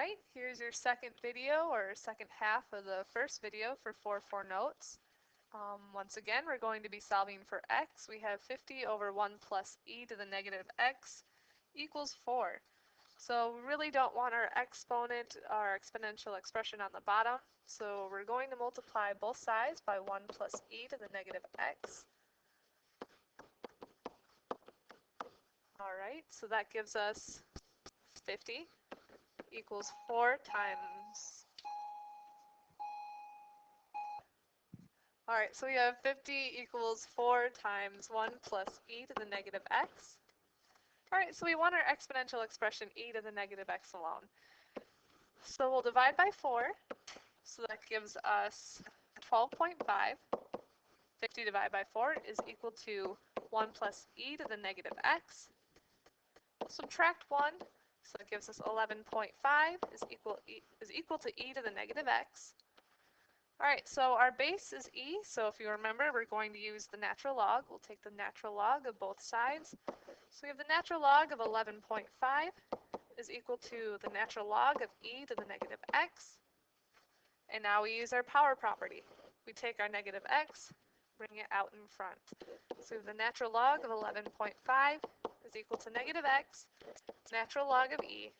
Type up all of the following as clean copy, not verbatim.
Alright, here's your second video or second half of the first video for 4-4 notes. Once again, we're going to be solving for x. We have 50 over 1 plus e to the negative x equals 4. So we really don't want our exponent, our exponential expression on the bottom. So we're going to multiply both sides by 1 plus e to the negative x. Alright, so that gives us 50 equals 4 times. Alright, so we have 50 equals 4 times 1 plus e to the negative x. Alright, so we want our exponential expression e to the negative x alone. So we'll divide by 4, so that gives us 12.5. 50 divided by 4 is equal to 1 plus e to the negative x. Subtract 1, so that gives us 11.5 is equal to e to the negative x. Alright, so our base is e, so if you remember, we're going to use the natural log. We'll take the natural log of both sides. So we have the natural log of 11.5 is equal to the natural log of e to the negative x. And now we use our power property. We take our negative x, bring it out in front. So we have the natural log of 11.5 is equal to negative x, natural log of e.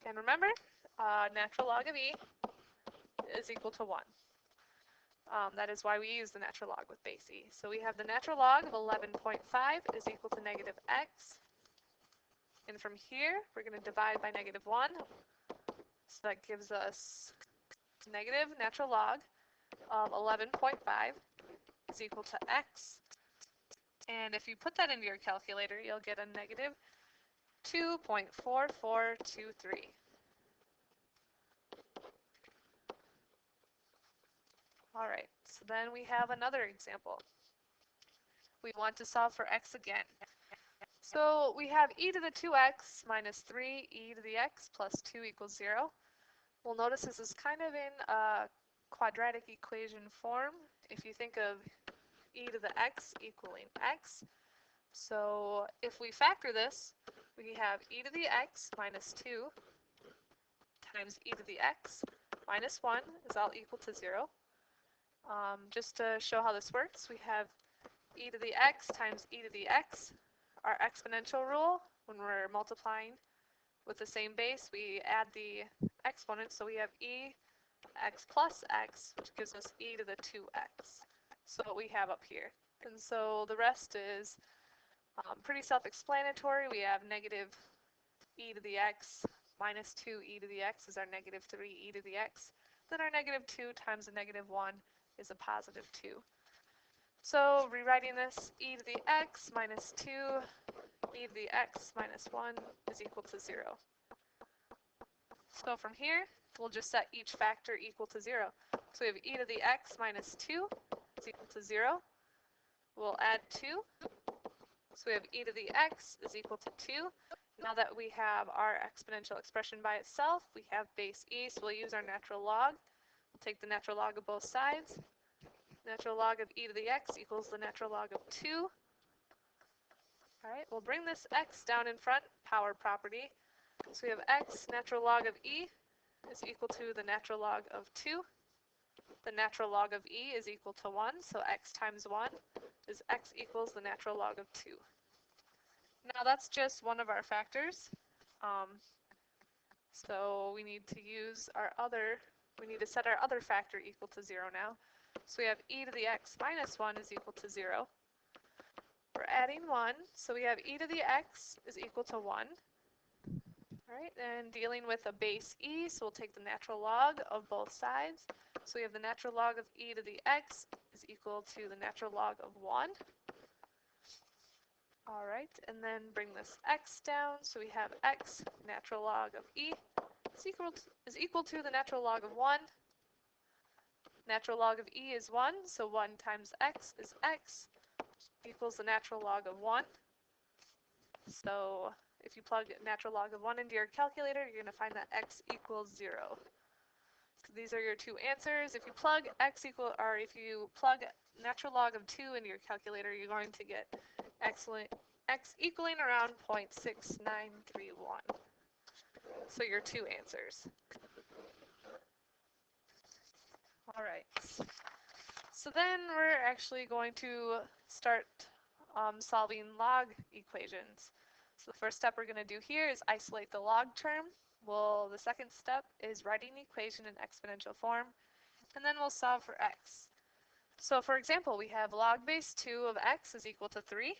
And remember, natural log of e is equal to 1. That is why we use the natural log with base e. So we have the natural log of 11.5 is equal to negative x. And from here, we're going to divide by negative 1. So that gives us negative natural log of 11.5 is equal to x. And if you put that into your calculator, you'll get a negative 2.4423. Alright, so then we have another example. We want to solve for x again. So we have e to the 2x minus 3 e to the x plus 2 equals 0. We'll notice this is kind of in a quadratic equation form. If you think of e to the x equaling x. So if we factor this, we have e to the x minus 2 times e to the x minus 1 is all equal to 0. Just to show how this works, we have e to the x times e to the x. Our exponential rule, when we're multiplying with the same base, we add the exponents, so we have e x plus x, which gives us e to the 2x. So what we have up here. And so the rest is pretty self-explanatory. We have negative e to the x minus 2 e to the x is our negative 3 e to the x. Then our negative 2 times a negative 1 is a positive 2. So rewriting this, e to the x minus 2 e to the x minus 1 is equal to 0. So from here, we'll just set each factor equal to 0. So we have e to the x minus 2 is equal to 0. We'll add 2. So we have e to the x is equal to 2. Now that we have our exponential expression by itself, we have base e, so we'll use our natural log. We'll take the natural log of both sides. Natural log of e to the x equals the natural log of 2. Alright, we'll bring this x down in front, power property. So we have x natural log of e is equal to the natural log of 2. The natural log of e is equal to 1, so x times 1 is x equals the natural log of 2. Now that's just one of our factors. So we need to set our other factor equal to 0 now. So we have e to the x minus 1 is equal to 0. We're adding 1, so we have e to the x is equal to 1. Alright, and dealing with a base e, so we'll take the natural log of both sides. So we have the natural log of e to the x is equal to the natural log of 1. Alright, and then bring this x down, so we have x natural log of e is equal to the natural log of 1. Natural log of e is 1, so 1 times x is x equals the natural log of 1. So if you plug natural log of 1 into your calculator, you're going to find that x equals 0. So these are your two answers. If you plug natural log of 2 into your calculator, you're going to get x equaling around 0.6931. So your two answers. All right. So then we're actually going to start solving log equations. So the first step we're going to do here is isolate the log term. Well, the second step is writing the equation in exponential form, and then we'll solve for x. So for example, we have log base 2 of x is equal to 3.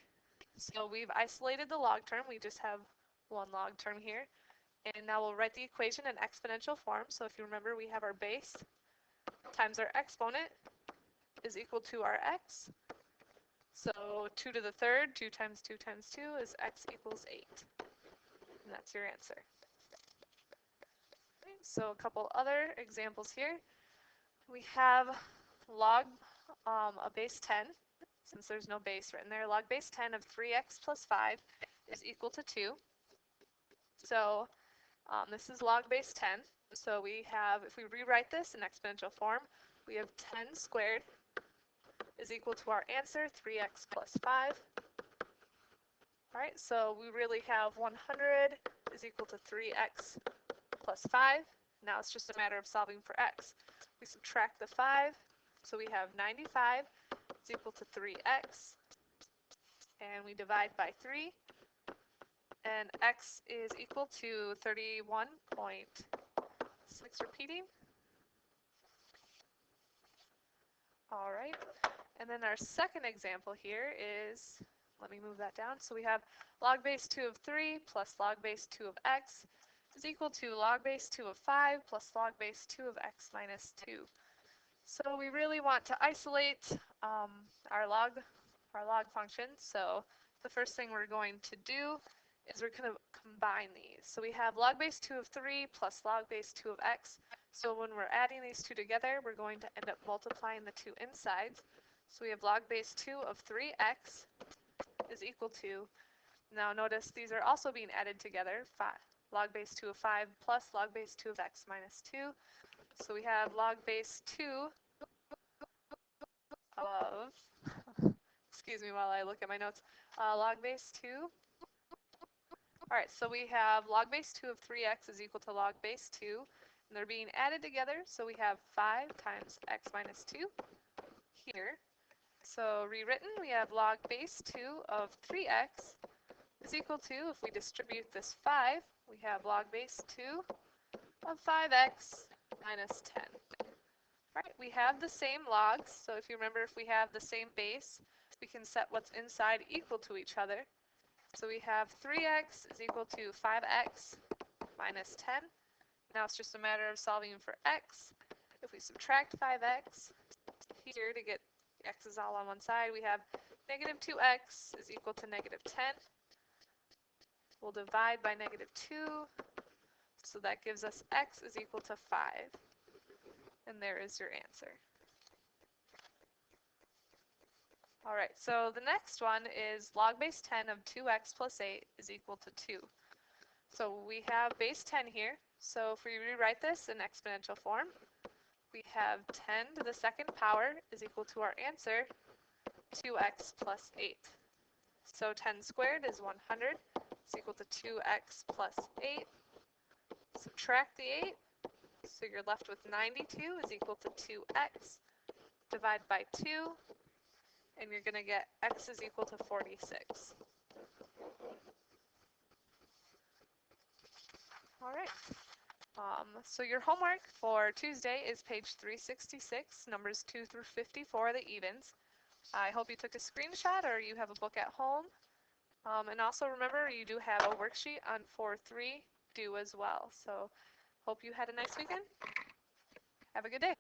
So we've isolated the log term. We just have one log term here. And now we'll write the equation in exponential form. So if you remember, we have our base times our exponent is equal to our x. So 2 to the third, 2 times 2 times 2 is x equals 8. And that's your answer. Okay, so a couple other examples here. We have log a base 10, since there's no base written there. Log base 10 of 3x plus 5 is equal to 2. So this is log base 10. So we have, if we rewrite this in exponential form, we have 10 squared is equal to our answer, 3x plus 5. All right, so we really have 100 is equal to 3x plus 5. Now it's just a matter of solving for x. We subtract the 5, so we have 95 is equal to 3x, and we divide by 3, and x is equal to 31.6 repeating. All right, and then our second example here is, let me move that down. So we have log base 2 of 3 plus log base 2 of x is equal to log base 2 of 5 plus log base 2 of x minus 2. So we really want to isolate our log function. So the first thing we're going to do is we're going to combine these. So we have log base 2 of 3 plus log base 2 of x. So when we're adding these two together, we're going to end up multiplying the two insides. So we have log base 2 of 3x is equal to, now notice these are also being added together, log base 2 of 5 plus log base 2 of x minus 2. So we have log base 2 of, excuse me while I look at my notes, log base 2. All right, so we have log base 2 of 3x is equal to log base 2, and they're being added together, so we have 5 times x minus 2 here. So rewritten, we have log base 2 of 3x is equal to, if we distribute this 5, we have log base 2 of 5x minus 10. All right, we have the same logs, so if you remember, if we have the same base, we can set what's inside equal to each other. So we have 3x is equal to 5x minus 10. Now it's just a matter of solving for x. If we subtract 5x here to get x is all on one side, we have negative 2x is equal to negative 10. We'll divide by negative 2, so that gives us x is equal to 5. And there is your answer. All right, so the next one is log base 10 of 2x plus 8 is equal to 2. So we have base 10 here. So if we rewrite this in exponential form, we have 10 to the second power is equal to our answer, 2x plus 8. So 10 squared is 100. It's equal to 2x plus 8. Subtract the 8. So you're left with 92 is equal to 2x. Divide by 2. And you're going to get x is equal to 46. All right. So your homework for Tuesday is page 366, numbers 2 through 54, the evens. I hope you took a screenshot or you have a book at home. And also remember, you do have a worksheet on 4-3 due as well. So hope you had a nice weekend. Have a good day.